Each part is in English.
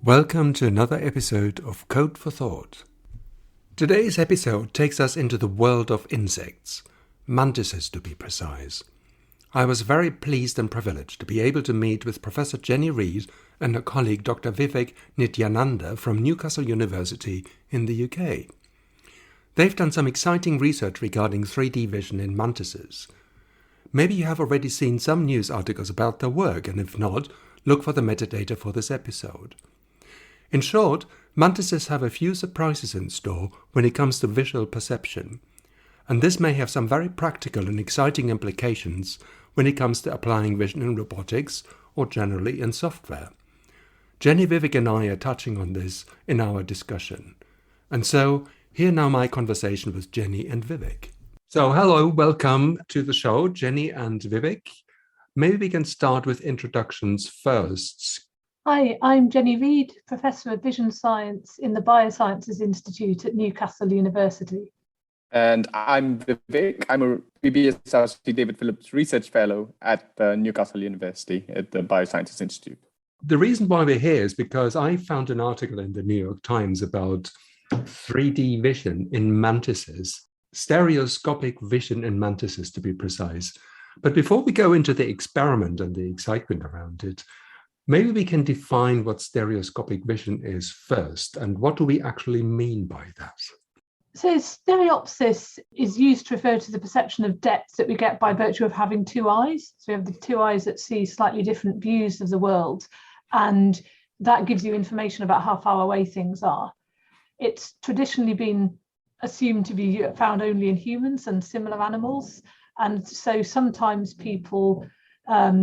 Welcome to another episode of Code for Thought. Today's episode takes us into the world of insects, mantises to be precise. I was very pleased and privileged to be able to meet with Prof Jenny Read and her colleague Dr Vivek Nityananda from Newcastle University in the UK. They've done some exciting research regarding 3D vision in mantises. Maybe you have already seen some news articles about their work, and if not, look for the metadata for this episode. In short, mantises have a few surprises in store when it comes to visual perception, and this may have some very practical and exciting implications when it comes to applying vision in robotics or generally in software. Jenny, Vivek and I are touching on this in our discussion. And so, here now my conversation with Jenny and Vivek. So hello, welcome to the show, Jenny and Vivek. Maybe we can start with introductions first. Hi, I'm Jenny Read, Professor of Vision Science in the Biosciences Institute at Newcastle University. And I'm Vivek. I'm a BBS David Phillips Research Fellow at Newcastle University at the Biosciences Institute. The reason why we're here is because I found an article in the New York Times about 3D vision in mantises, stereoscopic vision in mantises to be precise. But before we go into the experiment and the excitement around it, maybe we can define what stereoscopic vision is first, and what do we actually mean by that? So stereopsis is used to refer to the perception of depth that we get by virtue of having two eyes. So we have the two eyes that see slightly different views of the world, and that gives you information about how far away things are. It's traditionally been assumed to be found only in humans and similar animals, and so sometimes people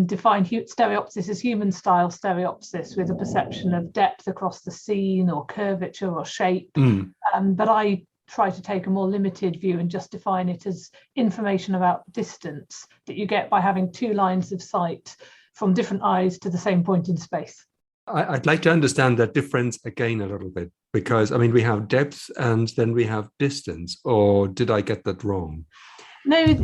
define stereopsis as human-style stereopsis with a perception of depth across the scene or curvature or shape. But I try to take a more limited view and just define it as information about distance that you get by having two lines of sight from different eyes to the same point in space. I'd like to understand that difference again a little bit, because, we have depth and then we have distance, or did I get that wrong? No,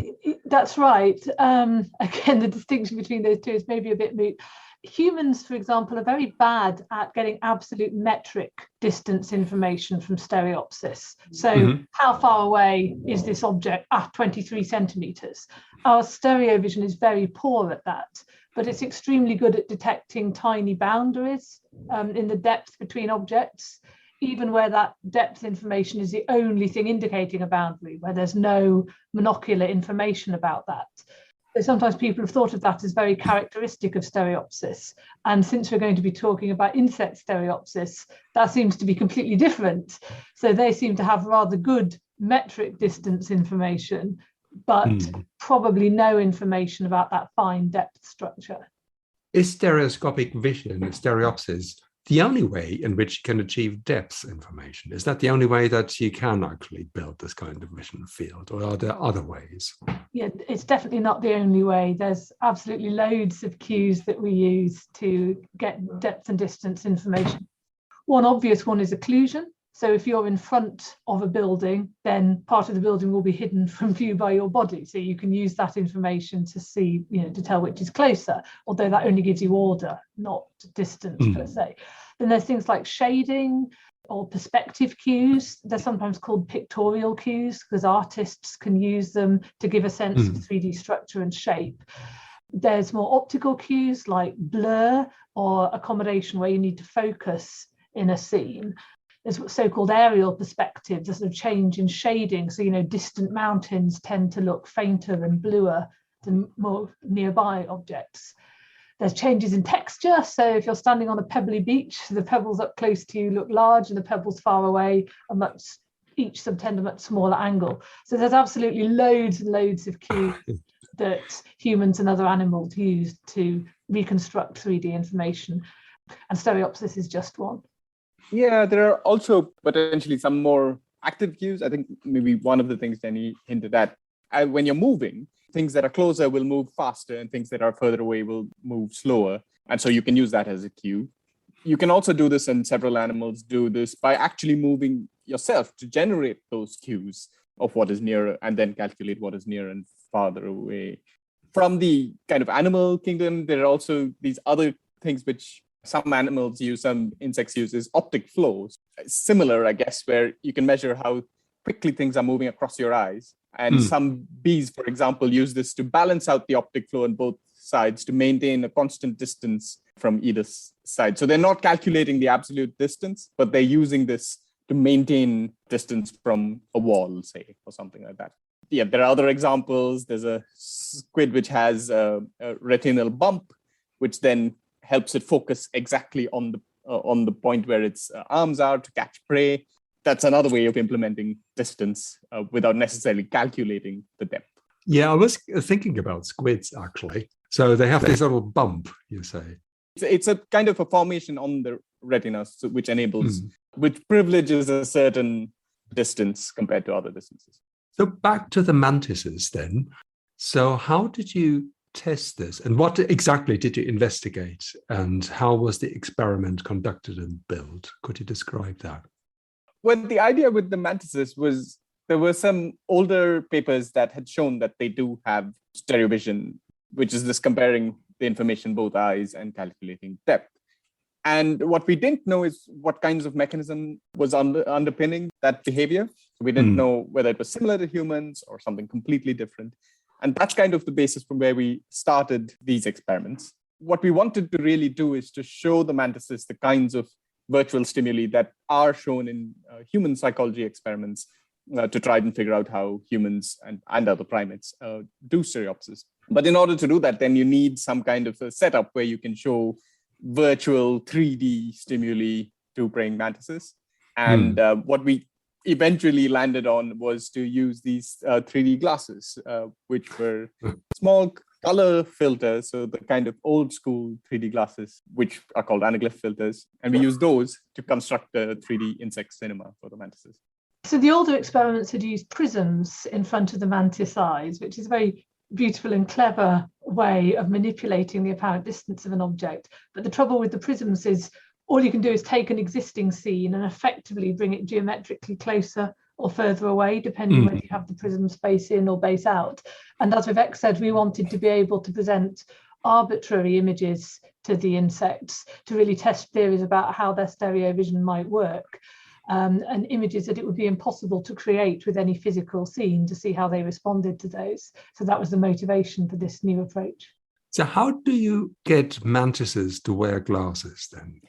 that's right. Again, the distinction between those two is maybe a bit moot. Humans, for example, are very bad at getting absolute metric distance information from stereopsis. So how far away is this object? 23 centimeters. Our stereo vision is very poor at that, but it's extremely good at detecting tiny boundaries in the depth between objects, even where that depth information is the only thing indicating a boundary, where there's no monocular information about that. So sometimes people have thought of that as very characteristic of stereopsis. And since we're going to be talking about insect stereopsis, that seems to be completely different. So they seem to have rather good metric distance information, but probably no information about that fine depth structure. Is stereoscopic vision, stereopsis, the only way in which you can achieve depth information? Is that the only way that you can actually build this kind of vision field, or are there other ways? Yeah, it's definitely not the only way. There's absolutely loads of cues that we use to get depth and distance information. One obvious one is occlusion. So if you're in front of a building, then part of the building will be hidden from view by your body. So you can use that information to see, to tell which is closer, although that only gives you order, not distance per se. Then there's things like shading or perspective cues. They're sometimes called pictorial cues because artists can use them to give a sense of 3D structure and shape. There's more optical cues like blur or accommodation where you need to focus in a scene. There's so-called aerial perspective, the sort of change in shading. So, distant mountains tend to look fainter and bluer than more nearby objects. There's changes in texture. So if you're standing on a pebbly beach, the pebbles up close to you look large and the pebbles far away are each subtend a much smaller angle. So there's absolutely loads and loads of cues that humans and other animals use to reconstruct 3D information. And stereopsis is just one. Yeah, there are also potentially some more active cues. I think maybe one of the things Jenny hinted at, when you're moving, things that are closer will move faster and things that are further away will move slower. And so you can use that as a cue. You can also do this, and several animals do this, by actually moving yourself to generate those cues of what is nearer and then calculate what is near and farther away. From the kind of animal kingdom, there are also these other things which Some animals use, some insects use is optic flows. Similar, I guess, where you can measure how quickly things are moving across your eyes. And some bees, for example, use this to balance out the optic flow on both sides to maintain a constant distance from either side. So they're not calculating the absolute distance, but they're using this to maintain distance from a wall, say, or something like that. Yeah, there are other examples. There's a squid which has a retinal bump, which then helps it focus exactly on the point where its arms are to catch prey. That's another way of implementing distance without necessarily calculating the depth. Yeah, I was thinking about squids, actually. So they have this little bump, you say. It's a kind of a formation on the retina, which enables, which privileges a certain distance compared to other distances. So back to the mantises then. So how did you test this? And what exactly did you investigate? And how was the experiment conducted and built? Could you describe that? Well, the idea with the mantises was there were some older papers that had shown that they do have stereo vision, which is this comparing the information both eyes and calculating depth. And what we didn't know is what kinds of mechanism was underpinning that behavior. So we didn't know whether it was similar to humans or something completely different. And that's kind of the basis from where we started these experiments. What we wanted to really do is to show the mantises the kinds of virtual stimuli that are shown in human psychology experiments to try and figure out how humans and other primates do stereopsis. But in order to do that, then you need some kind of a setup where you can show virtual 3D stimuli to praying mantises. And what we eventually landed on was to use these 3D glasses, which were small color filters, so the kind of old school 3D glasses, which are called anaglyph filters. And we use those to construct the 3D insect cinema for the mantises. So the older experiments had used prisms in front of the mantis eyes, which is a very beautiful and clever way of manipulating the apparent distance of an object. But the trouble with the prisms is all you can do is take an existing scene and effectively bring it geometrically closer or further away, depending whether you have the prisms face in or base out. And as Vivek said, we wanted to be able to present arbitrary images to the insects to really test theories about how their stereo vision might work. And images that it would be impossible to create with any physical scene to see how they responded to those. So that was the motivation for this new approach. So how do you get mantises to wear glasses then?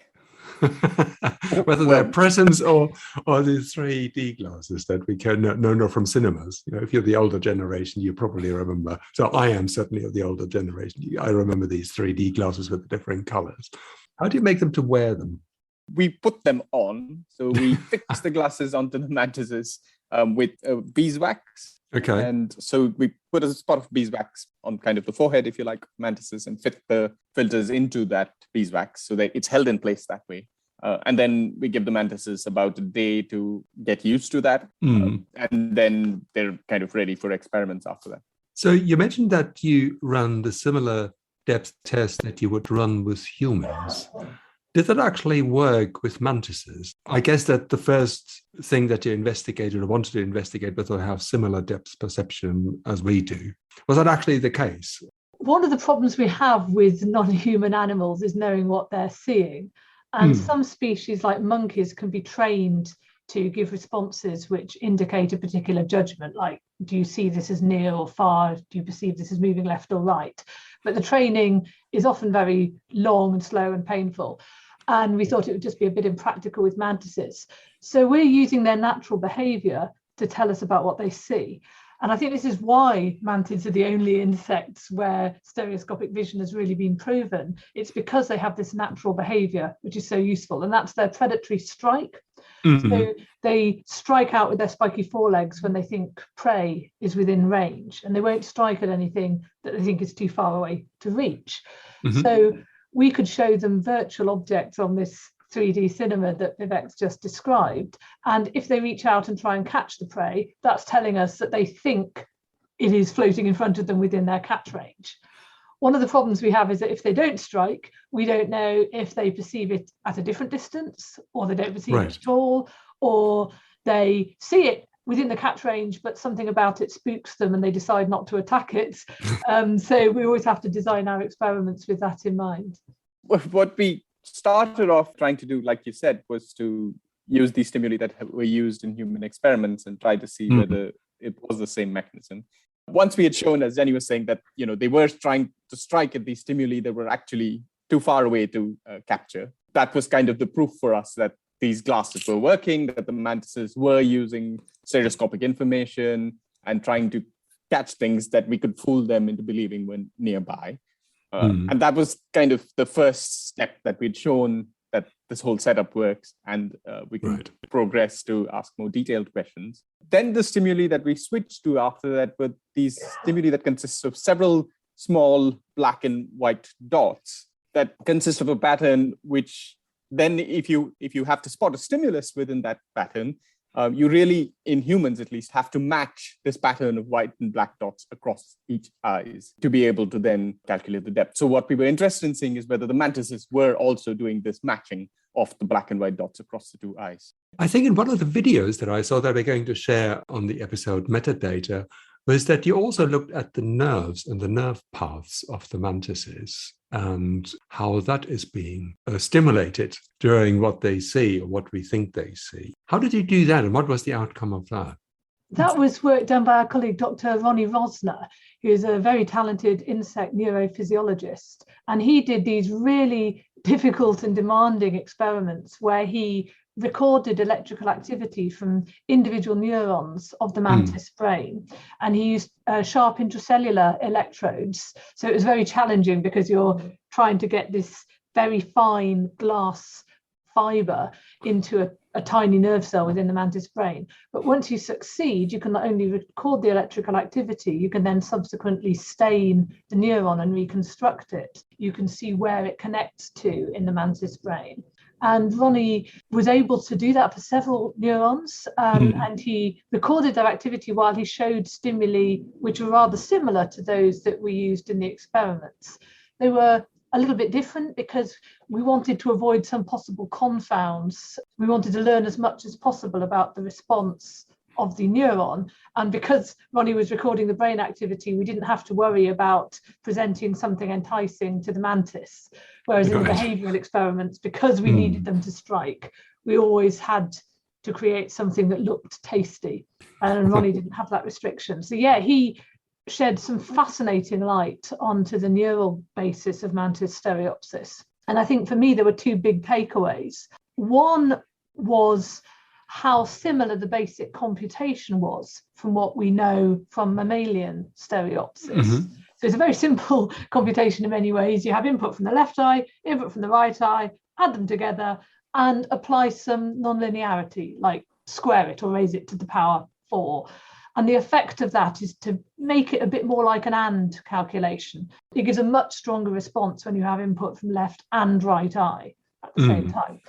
Whether they're prisms or the 3D glasses that we can know from cinemas. You know, if you're the older generation, you probably remember. So I am certainly of the older generation. I remember these 3D glasses with the different colors. How do you make them to wear them? We put them on. So we fix the glasses onto the mantises with beeswax. Okay. And so we put a spot of beeswax on kind of the forehead, if you like, mantises, and fit the filters into that beeswax so that it's held in place that way. And then we give the mantises about a day to get used to that. And then they're kind of ready for experiments after that. So you mentioned that you run the similar depth test that you would run with humans. Did that actually work with mantises? I guess that the first thing that you investigated or wanted to investigate whether they have similar depth perception as we do. Was that actually the case? One of the problems we have with non-human animals is knowing what they're seeing. And some species like monkeys can be trained to give responses which indicate a particular judgment, like, do you see this as near or far? Do you perceive this as moving left or right? But the training is often very long and slow and painful. And we thought it would just be a bit impractical with mantises. So we're using their natural behavior to tell us about what they see. And I think this is why mantids are the only insects where stereoscopic vision has really been proven. It's because they have this natural behavior, which is so useful. And that's their predatory strike. So they strike out with their spiky forelegs when they think prey is within range. And they won't strike at anything that they think is too far away to reach. So we could show them virtual objects on this 3D cinema that Vivek's just described. And if they reach out and try and catch the prey, that's telling us that they think it is floating in front of them within their catch range. One of the problems we have is that if they don't strike, we don't know if they perceive it at a different distance, or they don't perceive it at all, or they see it within the catch range, but something about it spooks them and they decide not to attack it. So we always have to design our experiments with that in mind. What we started off trying to do, like you said, was to use these stimuli that were used in human experiments and try to see whether it was the same mechanism. Once we had shown, as Jenny was saying, that they were trying to strike at these stimuli that were actually too far away to capture, that was kind of the proof for us that these glasses were working, that the mantises were using stereoscopic information and trying to catch things that we could fool them into believing were nearby. And that was kind of the first step that we'd shown that this whole setup works, and we can progress to ask more detailed questions. Then the stimuli that we switched to after that were these stimuli that consist of several small black and white dots that consist of a pattern which then if you have to spot a stimulus within that pattern, you really, in humans at least, have to match this pattern of white and black dots across each eyes to be able to then calculate the depth. So what we were interested in seeing is whether the mantises were also doing this matching of the black and white dots across the two eyes. I think in one of the videos that I saw that we're going to share on the episode metadata was that you also looked at the nerves and the nerve paths of the mantises and how that is being stimulated during what they see or what we think they see. How did you do that, and what was the outcome of that? That was work done by our colleague, Dr. Ronnie Rosner, who is a very talented insect neurophysiologist. And he did these really difficult and demanding experiments where he recorded electrical activity from individual neurons of the mantis brain. And he used sharp intracellular electrodes. So it was very challenging because you're trying to get this very fine glass fiber into a tiny nerve cell within the mantis brain. But once you succeed, you can not only record the electrical activity, you can then subsequently stain the neuron and reconstruct it. You can see where it connects to in the mantis brain. And Ronnie was able to do that for several neurons, and he recorded their activity while he showed stimuli which were rather similar to those that we used in the experiments. They were a little bit different because we wanted to avoid some possible confounds. We wanted to learn as much as possible about the response of the neuron. And because Ronnie was recording the brain activity, we didn't have to worry about presenting something enticing to the mantis. Whereas in the behavioral experiments, because we needed them to strike, we always had to create something that looked tasty. And Ronnie didn't have that restriction. So yeah, he shed some fascinating light onto the neural basis of mantis stereopsis. And I think for me, there were two big takeaways. One was how similar the basic computation was from what we know from mammalian stereopsis. So it's a very simple computation in many ways. You have input from the left eye, input from the right eye, add them together and apply some nonlinearity, like square it or raise it to the power 4. And the effect of that is to make it a bit more like an AND calculation. It gives a much stronger response when you have input from left and right eye at the same time.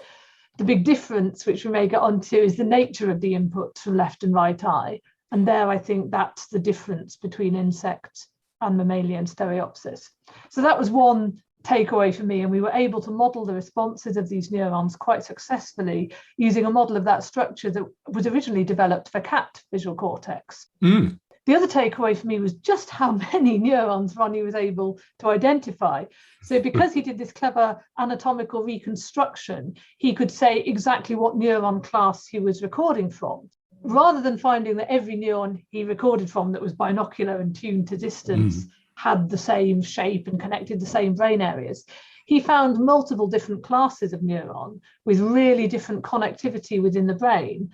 The big difference, which we may get onto, is the nature of the inputs from left and right eye. And there, I think that's the difference between insect and mammalian stereopsis. So that was one takeaway for me. And we were able to model the responses of these neurons quite successfully using a model of that structure that was originally developed for cat visual cortex. The other takeaway for me was just how many neurons Ronnie was able to identify. So because he did this clever anatomical reconstruction, he could say exactly what neuron class he was recording from. Rather than finding that every neuron he recorded from that was binocular and tuned to distance had the same shape and connected the same brain areas, he found multiple different classes of neuron with really different connectivity within the brain,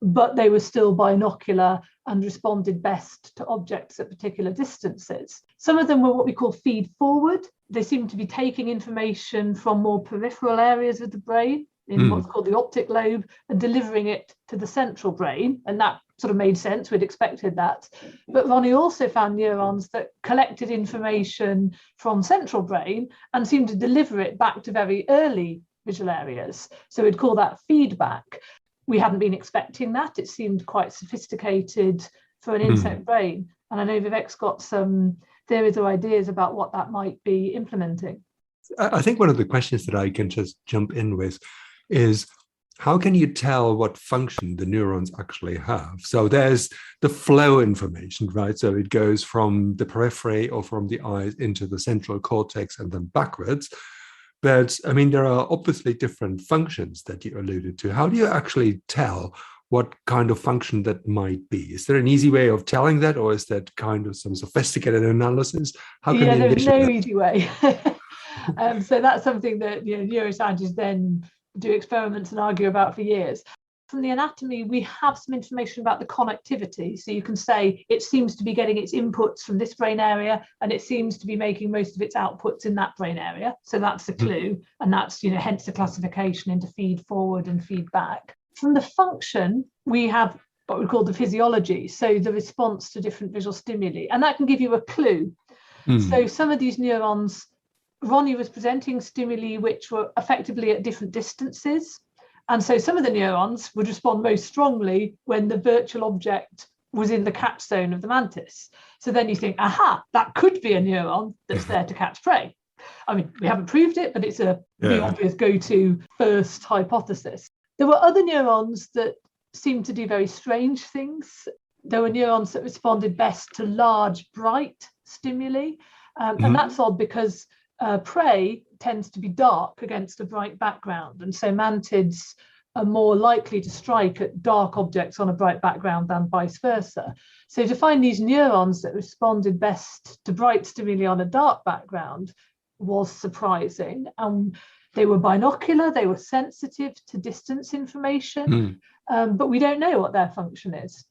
but they were still binocular and responded best to objects at particular distances. Some of them were what we call feed forward. They seemed to be taking information from more peripheral areas of the brain in what's called the optic lobe and delivering it to the central brain. And that sort of made sense. We'd expected that. But Ronnie also found neurons that collected information from central brain and seemed to deliver it back to very early visual areas. So we'd call that feedback. We hadn't been expecting that. It seemed quite sophisticated for an insect brain. And I know Vivek's got some theories or ideas about what that might be implementing. I think one of the questions that I can just jump in with is, how can you tell what function the neurons actually have? So there's the flow information, right? So it goes from the periphery or from the eyes into the central cortex and then backwards. But I mean, there are obviously different functions that you alluded to. How do you actually tell what kind of function that might be? Is there an easy way of telling that, or is that kind of some sophisticated analysis? How can we there's no that? easy way. So that's something that neuroscientists then do experiments and argue about for years. From the anatomy, we have some information about the connectivity. So you can say it seems to be getting its inputs from this brain area, and it seems to be making most of its outputs in that brain area. So that's a clue, and that's hence the classification into feed forward and feedback. From the function, we have what we call the physiology, so the response to different visual stimuli, and that can give you a clue. So some of these neurons, Ronnie was presenting stimuli which were effectively at different distances. And so some of the neurons would respond most strongly when the virtual object was in the catch zone of the mantis. So then you think, aha, that could be a neuron that's there to catch prey. I mean, we haven't proved it, but it's the obvious go-to first hypothesis. There were other neurons that seemed to do very strange things. There were neurons that responded best to large, bright stimuli. And that's odd because prey tends to be dark against a bright background, and so mantids are more likely to strike at dark objects on a bright background than vice versa. So to find these neurons that responded best to bright stimuli on a dark background was surprising. They were binocular, they were sensitive to distance information, but we don't know what their function is.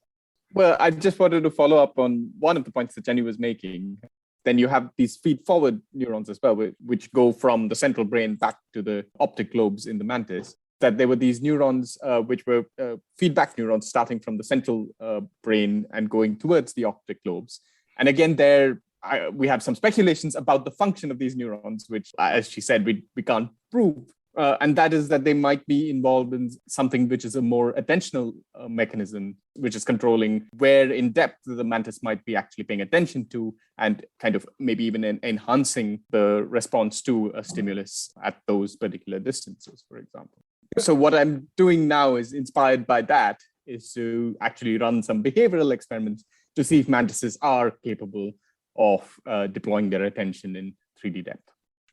Well, I just wanted to follow up on one of the points that Jenny was making. Then you have these feed-forward neurons as well, which go from the central brain back to the optic lobes in the mantis. That there were these neurons which were feedback neurons starting from the central brain and going towards the optic lobes. And again, we have some speculations about the function of these neurons, which, as she said, we can't prove. And that is that they might be involved in something which is a more attentional mechanism, which is controlling where in depth the mantis might be actually paying attention to, and kind of maybe even enhancing the response to a stimulus at those particular distances, for example. So what I'm doing now is inspired by that, is to actually run some behavioral experiments to see if mantises are capable of deploying their attention in 3D depth.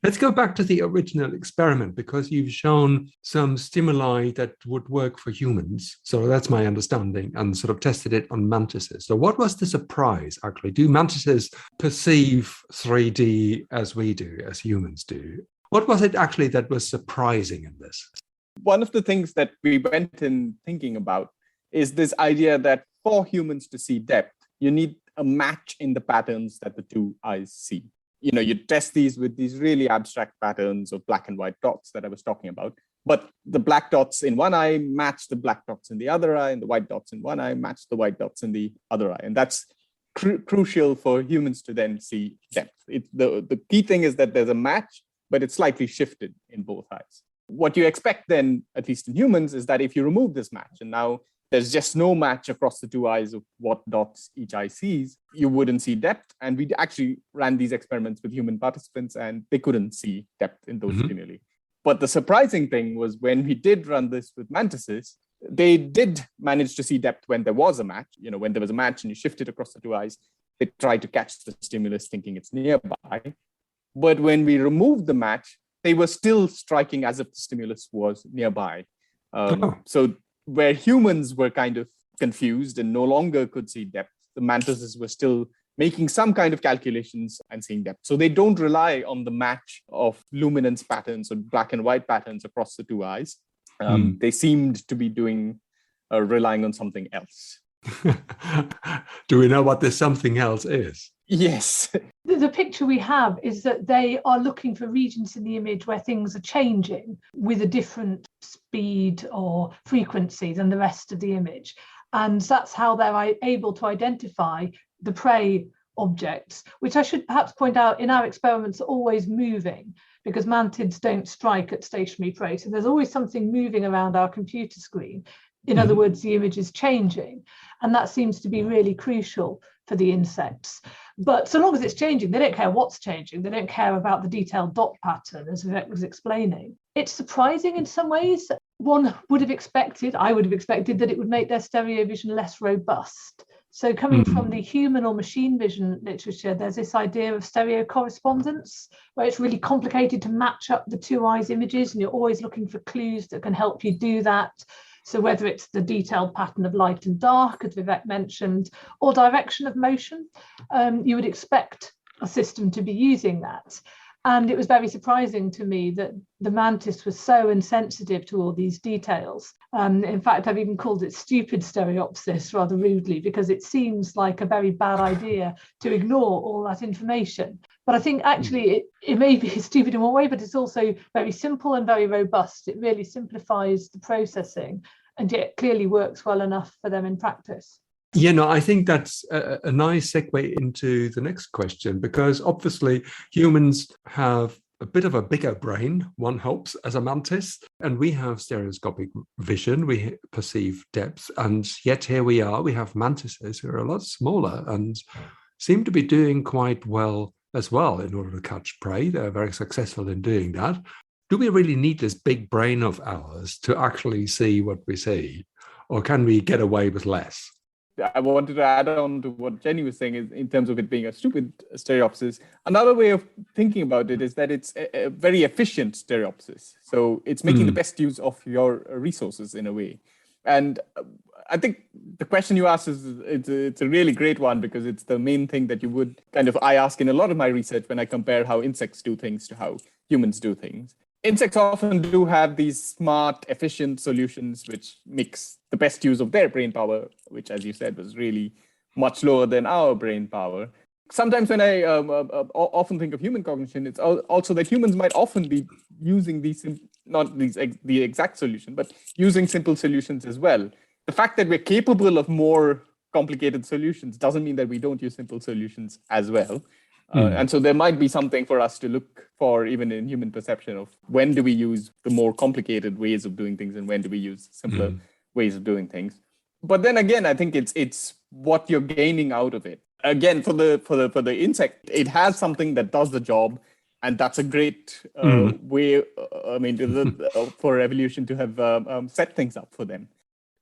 Let's go back to the original experiment, because you've shown some stimuli that would work for humans. So that's my understanding, and sort of tested it on mantises. So what was the surprise, actually? Do mantises perceive 3D as we do, as humans do? What was it actually that was surprising in this? One of the things that we went in thinking about is this idea that for humans to see depth, you need a match in the patterns that the two eyes see. You test these with these really abstract patterns of black and white dots that I was talking about. But the black dots in one eye match the black dots in the other eye, and the white dots in one eye match the white dots in the other eye. And that's crucial for humans to then see depth. The key thing is that there's a match, but it's slightly shifted in both eyes. What you expect then, at least in humans, is that if you remove this match, and now there's just no match across the two eyes of what dots each eye sees, you wouldn't see depth. And we actually ran these experiments with human participants, and they couldn't see depth in those stimuli. But the surprising thing was when we did run this with mantises, they did manage to see depth when there was a match. When there was a match and you shift it across the two eyes, they tried to catch the stimulus thinking it's nearby. But when we removed the match, they were still striking as if the stimulus was nearby. So where humans were kind of confused and no longer could see depth, the mantises were still making some kind of calculations and seeing depth. So they don't rely on the match of luminance patterns or black and white patterns across the two eyes. They seemed to be relying on something else. Do we know what this something else is? Yes. The picture we have is that they are looking for regions in the image where things are changing with a different speed or frequency than the rest of the image. And that's how they're able to identify the prey objects, which I should perhaps point out in our experiments are always moving, because mantids don't strike at stationary prey. So there's always something moving around our computer screen. In other words, the image is changing. And that seems to be really crucial for the insects. But so long as it's changing, they don't care what's changing. They don't care about the detailed dot pattern, as Vivek was explaining. It's surprising in some ways. I would have expected that it would make their stereo vision less robust. So coming from the human or machine vision literature, there's this idea of stereo correspondence, where it's really complicated to match up the two eyes images, and you're always looking for clues that can help you do that. So whether it's the detailed pattern of light and dark, as Vivek mentioned, or direction of motion, you would expect a system to be using that. And it was very surprising to me that the Mantis was so insensitive to all these details. In fact, I've even called it stupid stereopsis rather rudely, because it seems like a very bad idea to ignore all that information. But I think actually it may be stupid in one way, but it's also very simple and very robust. It really simplifies the processing, and yet clearly works well enough for them in practice. Yeah, no, I think that's a nice segue into the next question, because obviously humans have a bit of a bigger brain, one hopes, as a mantis, and we have stereoscopic vision, we perceive depth, and yet here we are, we have mantises who are a lot smaller and seem to be doing quite well as well in order to catch prey. They're very successful in doing that. Do we really need this big brain of ours to actually see what we see, or can we get away with less? I wanted to add on to what Jenny was saying is in terms of it being a stupid stereopsis. Another way of thinking about it is that it's a very efficient stereopsis. So it's making the best use of your resources in a way. And I think the question you asked is it's a really great one, because it's the main thing that I ask in a lot of my research when I compare how insects do things to how humans do things. Insects often do have these smart, efficient solutions, which makes the best use of their brain power, which, as you said, was really much lower than our brain power. Sometimes when I often think of human cognition, it's also that humans might often be using the exact solution, but using simple solutions as well. The fact that we're capable of more complicated solutions doesn't mean that we don't use simple solutions as well. And so there might be something for us to look for, even in human perception, of when do we use the more complicated ways of doing things and when do we use simpler ways of doing things. But then again, I think it's what you're gaining out of it. Again, for the insect, it has something that does the job, and that's a great way. For evolution to have set things up for them.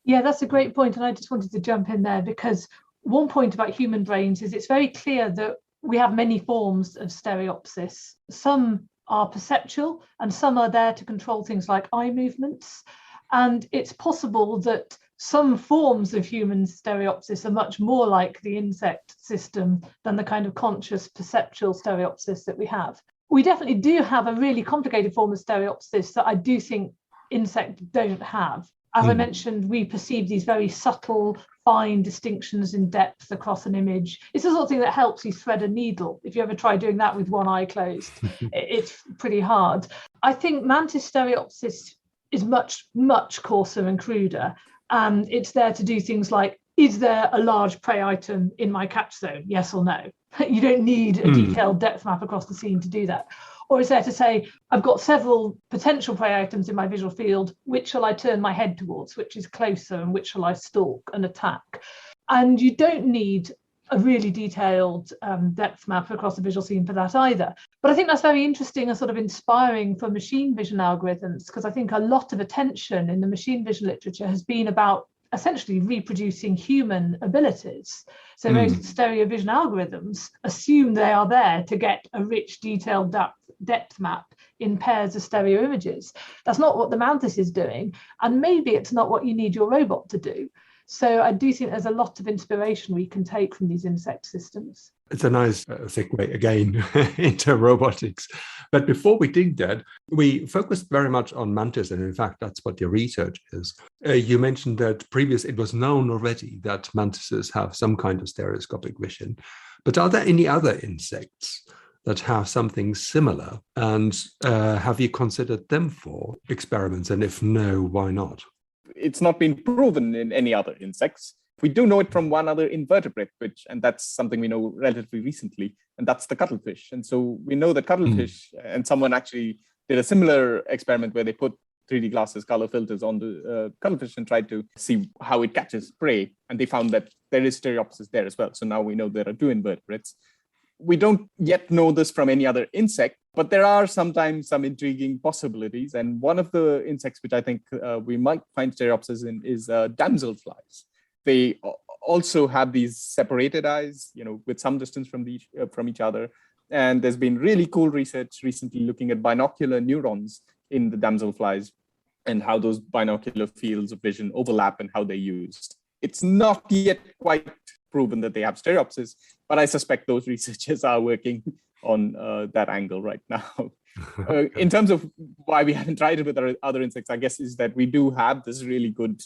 Yeah, that's a great point, and I just wanted to jump in there, because one point about human brains is it's very clear that we have many forms of stereopsis. Some are perceptual and some are there to control things like eye movements. And it's possible that some forms of human stereopsis are much more like the insect system than the kind of conscious perceptual stereopsis that we have. We definitely do have a really complicated form of stereopsis that I do think insects don't have. As I mentioned, we perceive these very subtle, fine distinctions in depth across an image. It's the sort of thing that helps you thread a needle. If you ever try doing that with one eye closed, it's pretty hard. I think mantis stereopsis is much, much coarser and cruder. And it's there to do things like, is there a large prey item in my catch zone? Yes or no? You don't need a detailed depth map across the scene to do that. Or is there to say, I've got several potential prey items in my visual field, which shall I turn my head towards, which is closer, and which shall I stalk and attack? And you don't need a really detailed depth map across the visual scene for that either. But I think that's very interesting and sort of inspiring for machine vision algorithms, because I think a lot of attention in the machine vision literature has been about essentially reproducing human abilities. So most stereo vision algorithms assume they are there to get a rich, detailed depth map in pairs of stereo images. That's not what the Mantis is doing, and maybe it's not what you need your robot to do. So I do think there's a lot of inspiration we can take from these insect systems. It's a nice segue again into robotics. But before we do that, we focused very much on Mantis, and in fact, that's what your research is. You mentioned that it was known already that mantises have some kind of stereoscopic vision. But are there any other insects that have something similar? And have you considered them for experiments? And if no, why not? It's not been proven in any other insects. We do know it from one other invertebrate, and that's something we know relatively recently, and that's the cuttlefish. And so we know that cuttlefish, and someone actually did a similar experiment where they put 3D glasses, color filters on the cuttlefish and tried to see how it catches prey. And they found that there is stereopsis there as well. So now we know there are two invertebrates. We don't yet know this from any other insect, but there are sometimes some intriguing possibilities. And one of the insects which I think we might find stereopsis in is damselflies. They also have these separated eyes, with some distance from each other. And there's been really cool research recently looking at binocular neurons in the damselflies and how those binocular fields of vision overlap and how they're used. It's not yet quite proven that they have stereopsis, but I suspect those researchers are working on that angle right now. In terms of why we haven't tried it with other insects, I guess is that we do have this really good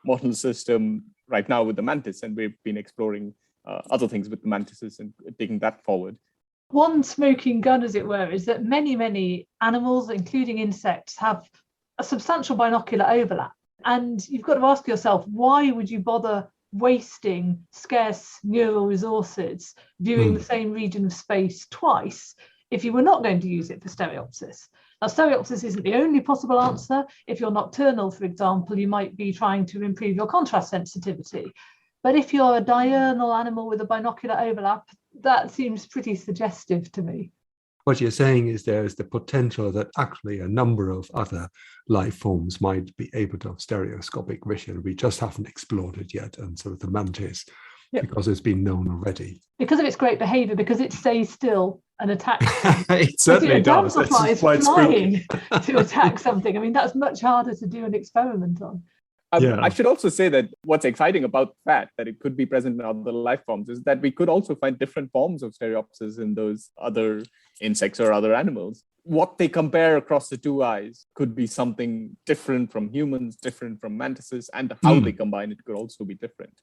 model system right now with the mantis, and we've been exploring other things with the mantises and taking that forward. One smoking gun, as it were, is that many animals, including insects, have a substantial binocular overlap. And you've got to ask yourself, why would you bother wasting scarce neural resources viewing the same region of space twice if you were not going to use it for stereopsis? Now, stereopsis isn't the only possible answer. If you're nocturnal, for example, you might be trying to improve your contrast sensitivity. But if you're a diurnal animal with a binocular overlap, that seems pretty suggestive to me. What you're saying is there is the potential that actually a number of other life forms might be able to have stereoscopic vision. We just haven't explored it yet. And so the mantis, because it's been known already. Because of its great behavior, because it stays still and attacks. It certainly does. Damselfly is flying to attack something. I mean, that's much harder to do an experiment on. I should also say that what's exciting about that it could be present in other life forms, is that we could also find different forms of stereopsis in those other insects or other animals. What they compare across the two eyes could be something different from humans, different from mantises, and how they combine it could also be different.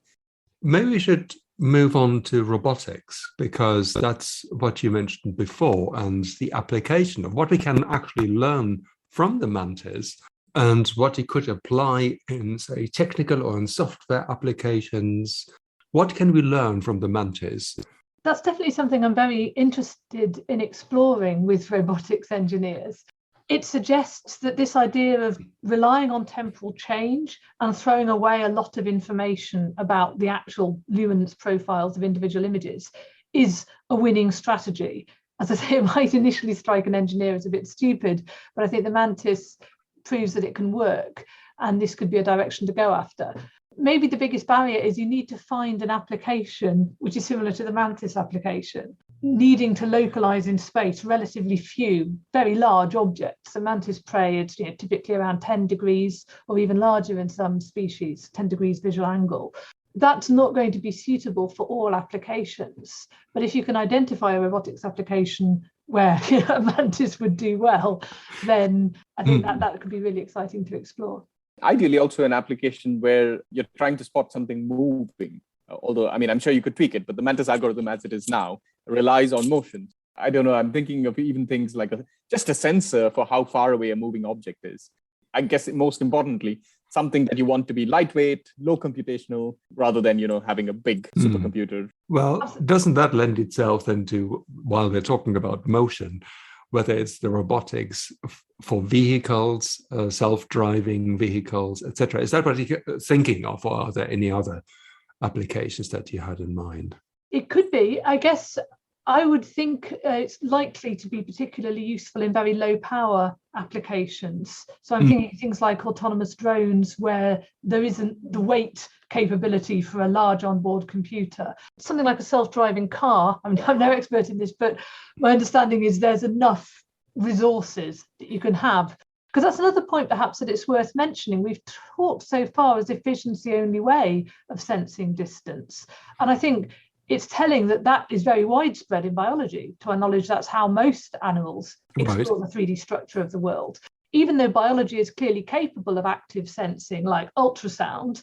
Maybe we should move on to robotics, because that's what you mentioned before, and the application of what we can actually learn from the mantis and what you could apply in, say, technical or in software applications. What can we learn from the mantis? That's definitely something I'm very interested in exploring with robotics engineers. It suggests that this idea of relying on temporal change and throwing away a lot of information about the actual luminance profiles of individual images is a winning strategy. As I say, it might initially strike an engineer as a bit stupid, but I think the mantis proves that it can work, and this could be a direction to go after. Maybe the biggest barrier is you need to find an application which is similar to the mantis application, needing to localize in space relatively few, very large objects. The mantis prey is typically around 10 degrees or even larger in some species, 10 degrees visual angle. That's not going to be suitable for all applications. But if you can identify a robotics application where a mantis would do well, then I think that could be really exciting to explore. Ideally, also an application where you're trying to spot something moving. Although, I mean, I'm sure you could tweak it, but the mantis algorithm as it is now relies on motion. I don't know, I'm thinking of even things like just a sensor for how far away a moving object is. I guess most importantly, something that you want to be lightweight, low computational, rather than, having a big supercomputer. Well, doesn't that lend itself then to, while we're talking about motion, whether it's the robotics for vehicles, self-driving vehicles, etc. Is that what you're thinking of, or are there any other applications that you had in mind? It could be. I guess I would think it's likely to be particularly useful in very low power applications. So I'm thinking things like autonomous drones where there isn't the weight capability for a large onboard computer. Something like a self-driving car. I mean, I'm no expert in this, but my understanding is there's enough resources that you can have. Because that's another point perhaps that it's worth mentioning. We've talked so far as if vision's the only way of sensing distance. And I think it's telling that is very widespread in biology. To our knowledge, that's how most animals explore the 3D structure of the world. Even though biology is clearly capable of active sensing, like ultrasound,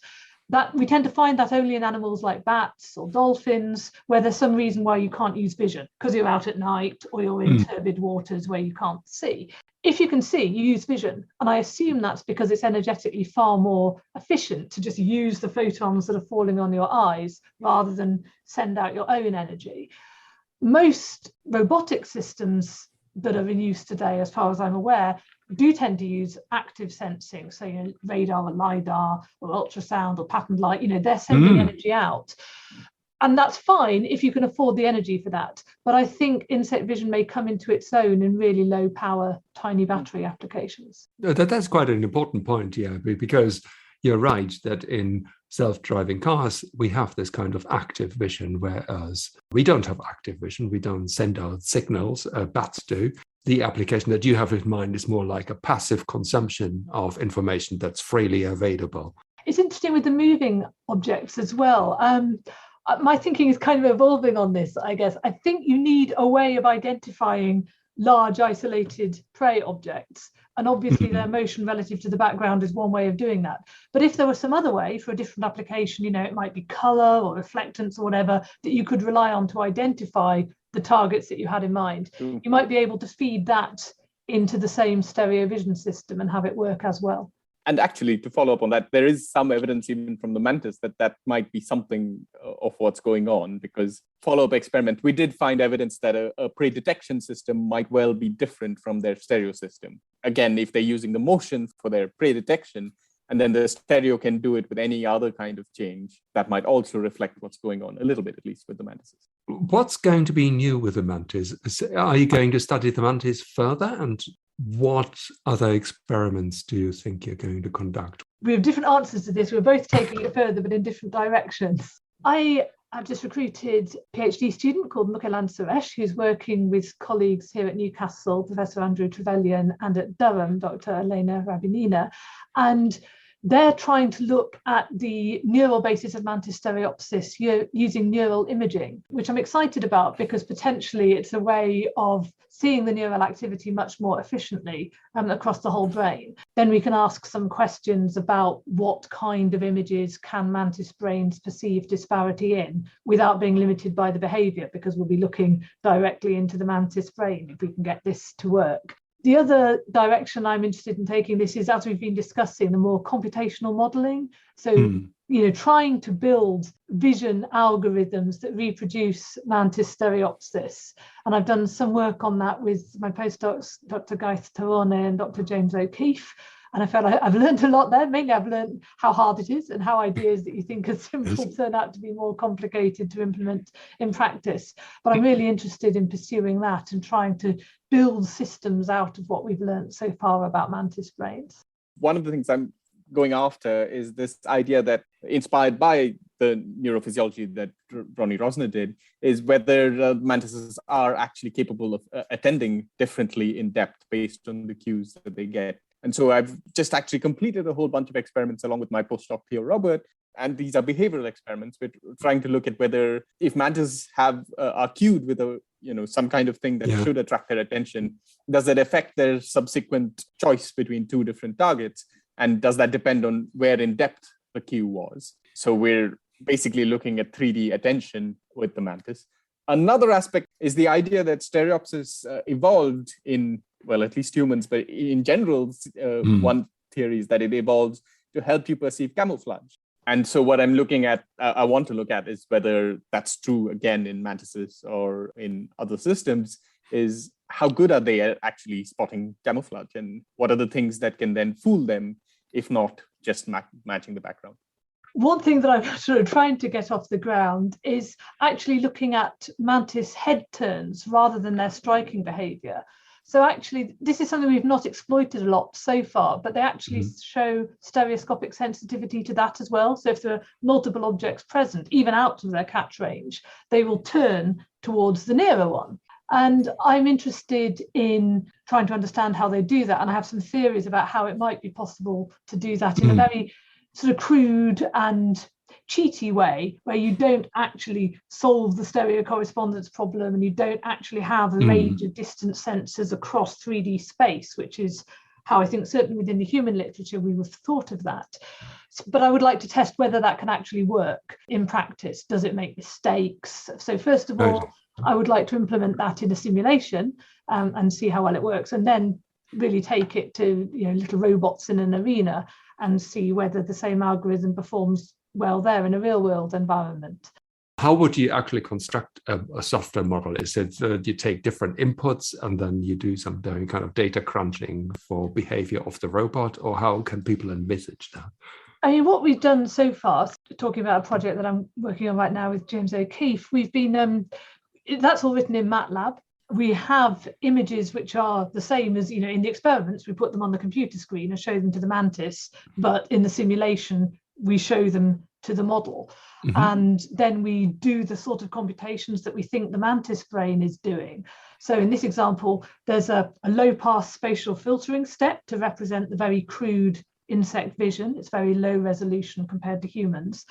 that we tend to find that only in animals like bats or dolphins, where there's some reason why you can't use vision, because you're out at night or you're in turbid waters where you can't see. If you can see, you use vision. And I assume that's because it's energetically far more efficient to just use the photons that are falling on your eyes rather than send out your own energy. Most robotic systems that are in use today, as far as I'm aware, do tend to use active sensing. So, radar or LiDAR or ultrasound or patterned light, they're sending energy out. And that's fine if you can afford the energy for that. But I think insect vision may come into its own in really low power, tiny battery applications. That's quite an important point, because you're right that in self-driving cars, we have this kind of active vision, whereas we don't have active vision. We don't send out signals, bats do. The application that you have in mind is more like a passive consumption of information that's freely available. It's interesting with the moving objects as well. My thinking is kind of evolving on this, I guess. I think you need a way of identifying large isolated prey objects. And obviously their motion relative to the background is one way of doing that. But if there was some other way for a different application, it might be color or reflectance or whatever, that you could rely on to identify the targets that you had in mind, you might be able to feed that into the same stereo vision system and have it work as well. And actually, to follow up on that, there is some evidence even from the Mantis that might be something of what's going on, because follow-up experiment, we did find evidence that a prey detection system might well be different from their stereo system. Again, if they're using the motion for their prey detection, and then the stereo can do it with any other kind of change, that might also reflect what's going on, a little bit at least, with the Mantises. What's going to be new with the Mantis? Are you going to study the Mantis further? And what other experiments do you think you're going to conduct? We have different answers to this. We're both taking it further, but in different directions. I have just recruited a PhD student called Mukhelan Suresh, who's working with colleagues here at Newcastle, Professor Andrew Trevelyan, and at Durham, Dr. Elena Rabinina. And they're trying to look at the neural basis of mantis stereopsis using neural imaging, which I'm excited about because potentially it's a way of seeing the neural activity much more efficiently across the whole brain. Then we can ask some questions about what kind of images can mantis brains perceive disparity in without being limited by the behavior, because we'll be looking directly into the mantis brain if we can get this to work. The other direction I'm interested in taking this is, as we've been discussing, the more computational modelling. So, trying to build vision algorithms that reproduce mantis stereopsis. And I've done some work on that with my postdocs, Dr. Coordonnées and Dr. James O'Keefe. And I felt I've learned a lot there. Mainly I've learned how hard it is and how ideas that you think are simple turn out to be more complicated to implement in practice. But I'm really interested in pursuing that and trying to build systems out of what we've learned so far about mantis brains. One of the things I'm going after is this idea that, inspired by the neurophysiology that Ronnie Rosner did, is whether mantises are actually capable of attending differently in depth based on the cues that they get. And so I've just actually completed a whole bunch of experiments along with my postdoc, Theo Robert. And these are behavioral experiments. We're trying to look at whether, if mantises are cued with some kind of thing that should attract their attention, does that affect their subsequent choice between two different targets? And does that depend on where in depth the cue was? So we're basically looking at 3D attention with the mantis. Another aspect is the idea that stereopsis evolved in, well, at least humans, but in general, one theory is that it evolves to help you perceive camouflage. And so what I'm looking at, I want to look at, is whether that's true again in mantises or in other systems, is how good are they at actually spotting camouflage, and what are the things that can then fool them, if not just matching the background. One thing that I'm sort of trying to get off the ground is actually looking at mantis head turns rather than their striking behavior. So actually, this is something we've not exploited a lot so far, but they actually show stereoscopic sensitivity to that as well. So if there are multiple objects present, even out of their catch range, they will turn towards the nearer one. And I'm interested in trying to understand how they do that. And I have some theories about how it might be possible to do that in a very sort of crude and cheaty way, where you don't actually solve the stereo correspondence problem and you don't actually have a range of distance sensors across 3D space, which is how I think certainly within the human literature we have thought of that. But I would like to test whether that can actually work in practice. Does it make mistakes? So first of all, I would like to implement that in a simulation and see how well it works, and then really take it to little robots in an arena and see whether the same algorithm performs well there in a real world environment. How would you actually construct a software model? Is it you take different inputs and then you do some kind of data crunching for behavior of the robot, or how can people envisage that? I mean, what we've done so far, talking about a project that I'm working on right now with James O'Keefe, we've been, that's all written in MATLAB. we have images which are the same as, in the experiments, we put them on the computer screen and show them to the mantis, but in the simulation, we show them to the model. Mm-hmm. And then we do the sort of computations that we think the mantis brain is doing. So in this example, there's a low-pass spatial filtering step to represent the very crude insect vision. It's very low resolution compared to humans.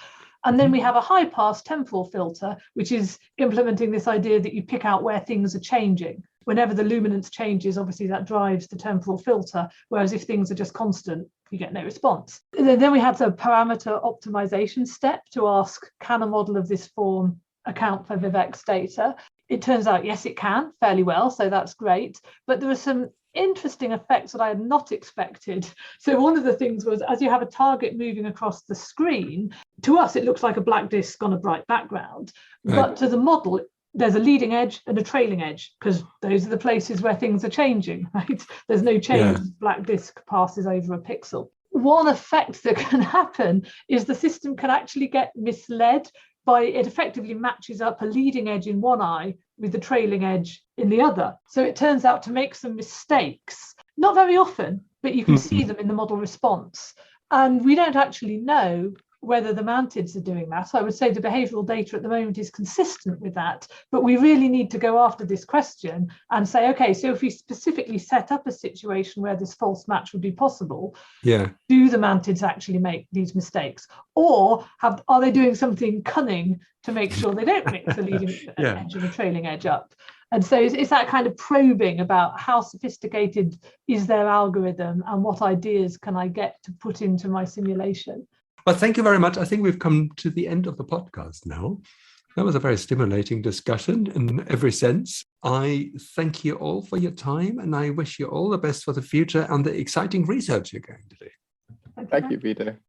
And then we have a high-pass temporal filter, which is implementing this idea that you pick out where things are changing. Whenever the luminance changes, obviously that drives the temporal filter, whereas if things are just constant, you get no response. And then we have the parameter optimization step to ask, can a model of this form account for Vivek's data? It turns out, yes, it can fairly well, so that's great. But there are some interesting effects that I had not expected. So one of the things was, as you have a target moving across the screen, to us it looks like a black disk on a bright background, right. But to the model there's a leading edge and a trailing edge, because those are the places where things are changing, right? There's no change, black disk passes over a pixel. One effect that can happen is the system can actually get misled by it effectively matches up a leading edge in one eye with the trailing edge in the other. So it turns out to make some mistakes, not very often, but you can see them in the model response. And we don't actually know whether the mantids are doing that. So I would say the behavioural data at the moment is consistent with that, but we really need to go after this question and say, okay, so if we specifically set up a situation where this false match would be possible, do the mantids actually make these mistakes? Or are they doing something cunning to make sure they don't mix the leading edge and the trailing edge up? And so it's that kind of probing about how sophisticated is their algorithm and what ideas can I get to put into my simulation. Well, thank you very much. I think we've come to the end of the podcast now. That was a very stimulating discussion in every sense. I thank you all for your time, and I wish you all the best for the future and the exciting research you're going to do. Thank you, Peter.